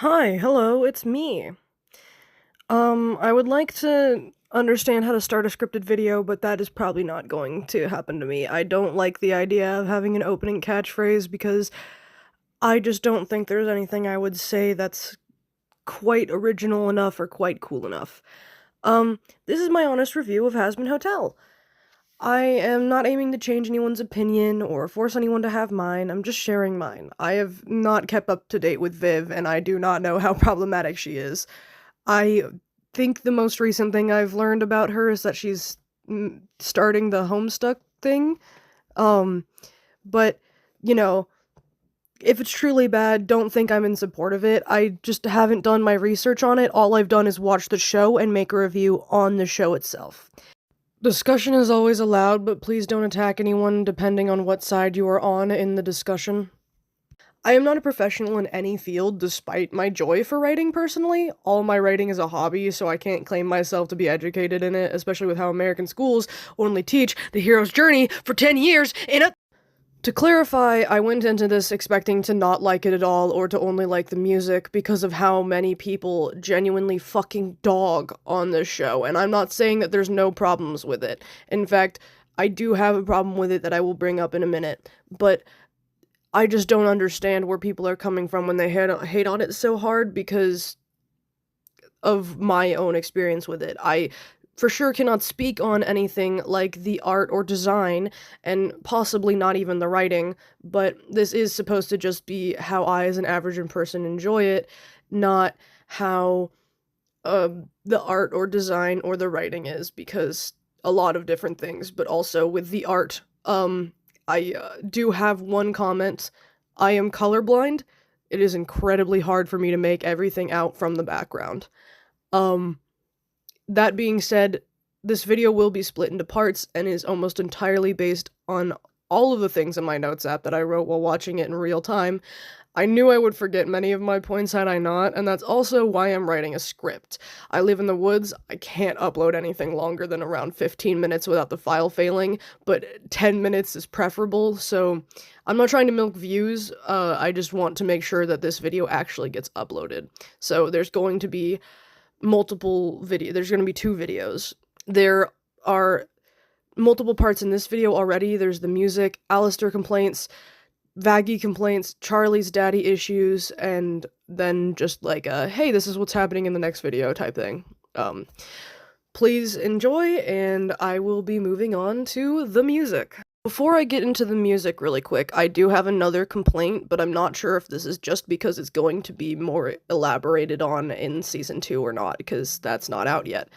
Hi, hello, it's me. I would like to understand how to start a scripted video, but that is probably not going to happen to me. I don't like the idea of having an opening catchphrase because I just don't think there's anything I would say that's quite original enough or quite cool enough. This is my honest review of Hazbin Hotel. I am not aiming to change anyone's opinion or force anyone to have mine, I'm just sharing mine. I have not kept up to date with Viv, and I do not know how problematic she is. I think the most recent thing I've learned about her is that she's starting the Homestuck thing. Um, but, you know, if it's truly bad, don't think I'm in support of it. I just haven't done my research on it. All I've done is watch the show and make a review on the show itself. Discussion is always allowed, but please don't attack anyone depending on what side you are on in the discussion. I am not a professional in any field, despite my joy for writing personally. All my writing is a hobby, so I can't claim myself to be educated in it, especially with how American schools only teach the hero's journey for 10 years in a— To clarify, I went into this expecting to not like it at all or to only like the music because of how many people genuinely fucking dog on this show, and I'm not saying that there's no problems with it. In fact, I do have a problem with it that I will bring up in a minute, but I just don't understand where people are coming from when they hate on it so hard because of my own experience with it. I for sure cannot speak on anything like the art or design, and possibly not even the writing, but this is supposed to just be how I, as an average person, enjoy it, not how the art or design or the writing is, because a lot of different things, but also with the art. I do have one comment. I am colorblind. It is incredibly hard for me to make everything out from the background. Um, that being said, this video will be split into parts and is almost entirely based on all of the things in my notes app that I wrote while watching it in real time. I knew I would forget many of my points had I not, and that's also why I'm writing a script. I live in the woods, I can't upload anything longer than around 15 minutes without the file failing, but 10 minutes is preferable, so I'm not trying to milk views, I just want to make sure that this video actually gets uploaded. So there's going to be there's going to be 2 videos. There are multiple parts in this video already. There's the music, Alistair complaints, Vaggie complaints, Charlie's daddy issues, and then just like a, hey, this is what's happening in the next video type thing. Please enjoy, and I will be moving on to the music. Before I get into the music really quick, I do have another complaint, but I'm not sure if this is just because it's going to be more elaborated on in season 2 or not, because that's not out yet.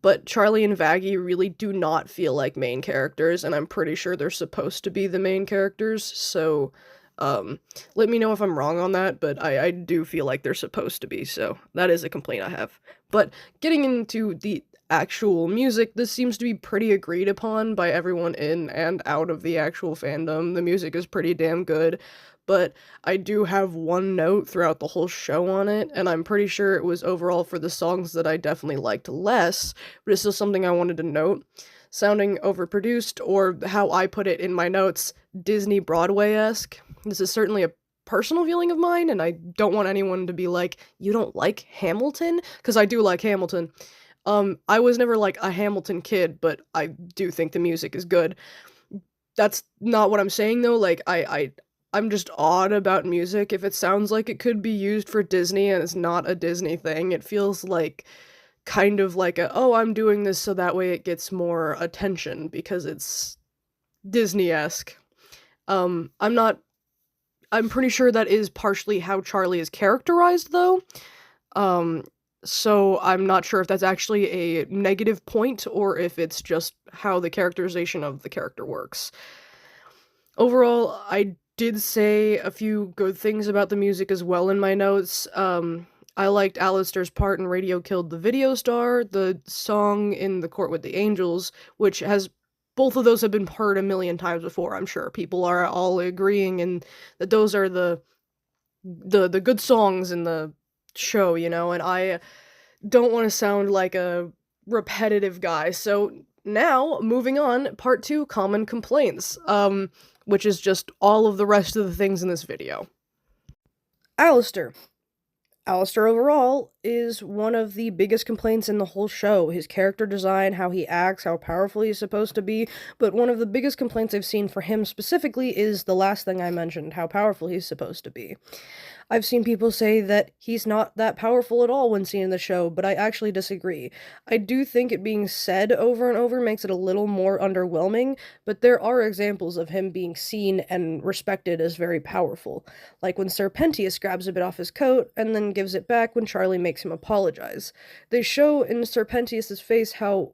But Charlie and Vaggie really do not feel like main characters, and I'm pretty sure they're supposed to be the main characters, so, let me know if I'm wrong on that, but I do feel like they're supposed to be, so that is a complaint I have. But getting into the actual music, this seems to be pretty agreed upon by everyone in and out of the actual fandom. The music is pretty damn good, but I do have one note throughout the whole show on it, and I'm pretty sure it was overall for the songs that I definitely liked less, but it's still something I wanted to note. Sounding overproduced, or how I put it in my notes, Disney Broadway-esque. This is certainly a personal feeling of mine, and I don't want anyone to be like, you don't like Hamilton? Because I do like Hamilton. I was never like a Hamilton kid, but I do think the music is good. That's not what I'm saying though, like, I'm just odd about music. If it sounds like it could be used for Disney and it's not a Disney thing, it feels like kind of like a, oh, I'm doing this so that way it gets more attention because it's Disney-esque. I'm not, I'm pretty sure that is partially how Charlie is characterized though. Um, so I'm not sure if that's actually a negative point or if it's just how the characterization of the character works. Overall, I did say a few good things about the music as well in my notes. I liked Alistair's part in Radio Killed the Video Star, the song in The Court with the Angels, which has both of those have been heard a million times before, I'm sure. People are all agreeing and that those are the good songs in the show, you know, and I don't want to sound like a repetitive guy. So now, moving on, part 2, common complaints, which is just all of the rest of the things in this video. Alistair. Alistair overall is one of the biggest complaints in the whole show. His character design, how he acts, how powerful he's supposed to be, but one of the biggest complaints I've seen for him specifically is the last thing I mentioned, how powerful he's supposed to be. I've seen people say that he's not that powerful at all when seen in the show, but I actually disagree. I do think it being said over and over makes it a little more underwhelming, but there are examples of him being seen and respected as very powerful, like when Sir Pentious grabs a bit off his coat and then gives it back when Charlie makes him apologize. They show in Sir Pentious's face how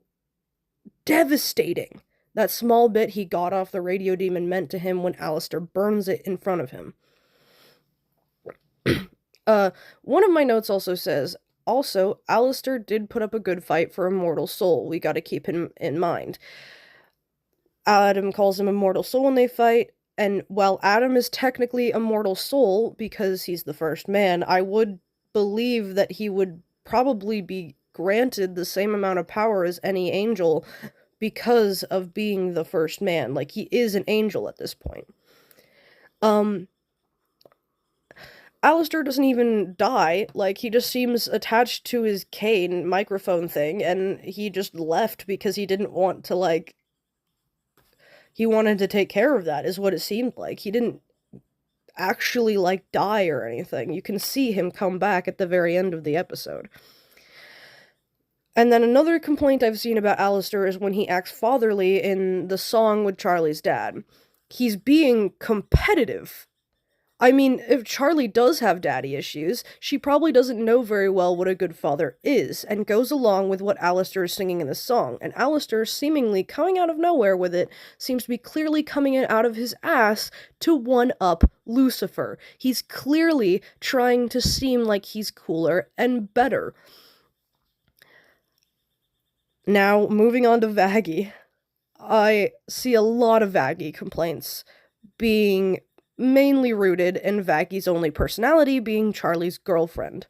devastating that small bit he got off the radio demon meant to him when Alistair burns it in front of him. One of my notes also says, also, Alistair did put up a good fight for a mortal soul. We gotta keep him in mind. Adam calls him a mortal soul when they fight, and while Adam is technically a mortal soul because he's the first man, I would believe that he would probably be granted the same amount of power as any angel because of being the first man. Like, he is an angel at this point. Alistair doesn't even die, like, he just seems attached to his cane microphone thing, and he just left because he didn't want to, like, he wanted to take care of that, is what it seemed like. He didn't actually, like, die or anything. You can see him come back at the very end of the episode. And then another complaint I've seen about Alistair is when he acts fatherly in the song with Charlie's dad. He's being competitive. I mean, if Charlie does have daddy issues, she probably doesn't know very well what a good father is, and goes along with what Alistair is singing in the song, and Alistair, seemingly coming out of nowhere with it, seems to be clearly coming in out of his ass to one-up Lucifer. He's clearly trying to seem like he's cooler and better. Now, moving on to Vaggie. I see a lot of Vaggie complaints being mainly rooted in Vaggie's only personality being Charlie's girlfriend.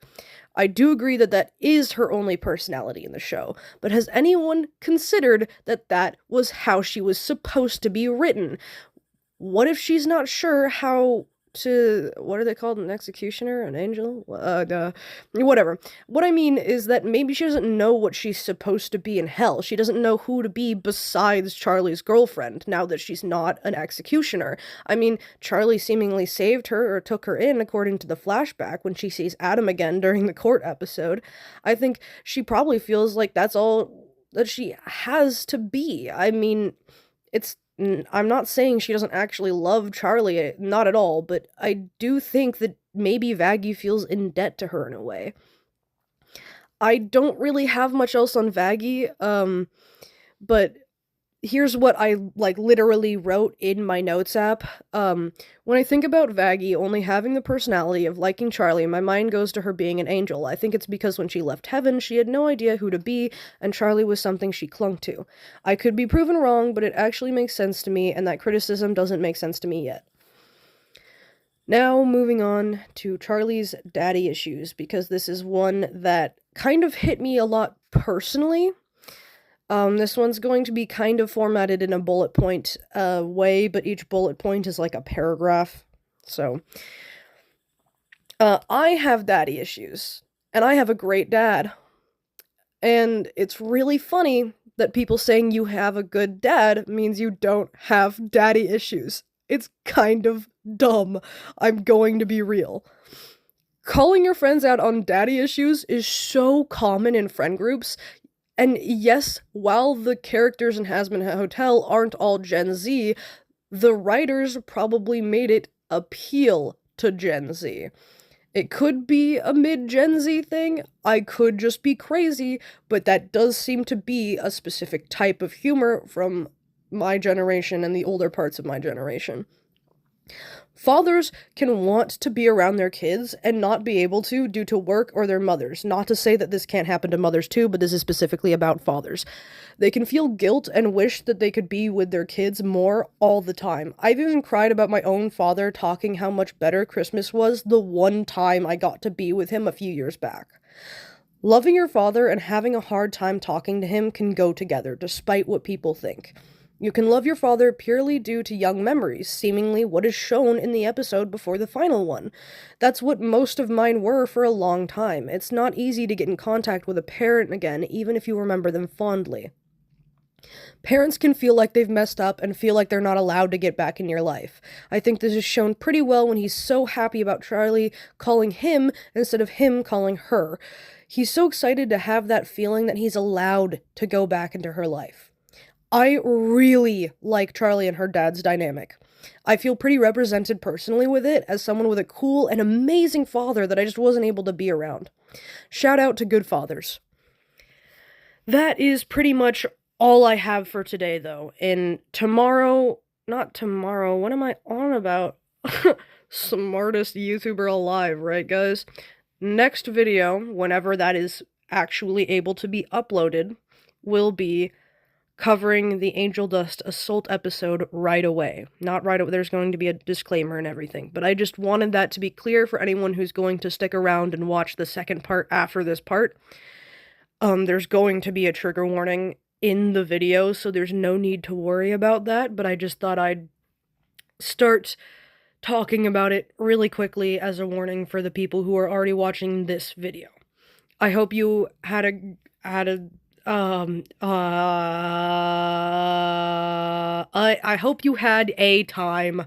I do agree that that is her only personality in the show, but has anyone considered that that was how she was supposed to be written? What if she's not sure how to, what are they called, an executioner, an angel, whatever. What I mean is that maybe she doesn't know what she's supposed to be in hell. She doesn't know who to be besides Charlie's girlfriend, now that she's not an executioner. I mean, Charlie seemingly saved her, or took her in, according to the flashback, when she sees Adam again during the court episode. I think she probably feels like that's all that she has to be. I mean, I'm not saying she doesn't actually love Charlie, not at all, but I do think that maybe Vaggie feels in debt to her in a way. I don't really have much else on Vaggie, but here's what I, like, literally wrote in my notes app. When I think about Vaggie only having the personality of liking Charlie, my mind goes to her being an angel. I think it's because when she left heaven, she had no idea who to be, and Charlie was something she clung to. I could be proven wrong, but it actually makes sense to me, and that criticism doesn't make sense to me yet. Now, moving on to Charlie's daddy issues, because this is one that kind of hit me a lot personally. This one's going to be kind of formatted in a bullet point way, but each bullet point is like a paragraph. So, I have daddy issues, and I have a great dad. And it's really funny that people saying you have a good dad means you don't have daddy issues. It's kind of dumb. I'm going to be real. Calling your friends out on daddy issues is so common in friend groups. And yes, while the characters in Hazbin Hotel aren't all Gen Z, the writers probably made it appeal to Gen Z. It could be a mid-Gen Z thing, I could just be crazy, but that does seem to be a specific type of humor from my generation and the older parts of my generation. Fathers can want to be around their kids and not be able to due to work or their mothers. Not to say that this can't happen to mothers too, but this is specifically about fathers. They can feel guilt and wish that they could be with their kids more all the time. I've even cried about my own father talking how much better Christmas was the one time I got to be with him a few years back. Loving your father and having a hard time talking to him can go together, despite what people think. You can love your father purely due to young memories, seemingly what is shown in the episode before the final one. That's what most of mine were for a long time. It's not easy to get in contact with a parent again, even if you remember them fondly. Parents can feel like they've messed up and feel like they're not allowed to get back in your life. I think this is shown pretty well when he's so happy about Charlie calling him instead of him calling her. He's so excited to have that feeling that he's allowed to go back into her life. I really like Charlie and her dad's dynamic. I feel pretty represented personally with it as someone with a cool and amazing father that I just wasn't able to be around. Shout out to good fathers. That is pretty much all I have for today, though. And not tomorrow, what am I on about? Smartest YouTuber alive, right, guys? Next video, whenever that is actually able to be uploaded, will be covering the Angel Dust Assault episode right away. Not right away, there's going to be a disclaimer and everything, but I just wanted that to be clear for anyone who's going to stick around and watch the second part after this part. There's going to be a trigger warning in the video, so there's no need to worry about that, but I just thought I'd start talking about it really quickly as a warning for the people who are already watching this video. I hope you had a I hope you had a time.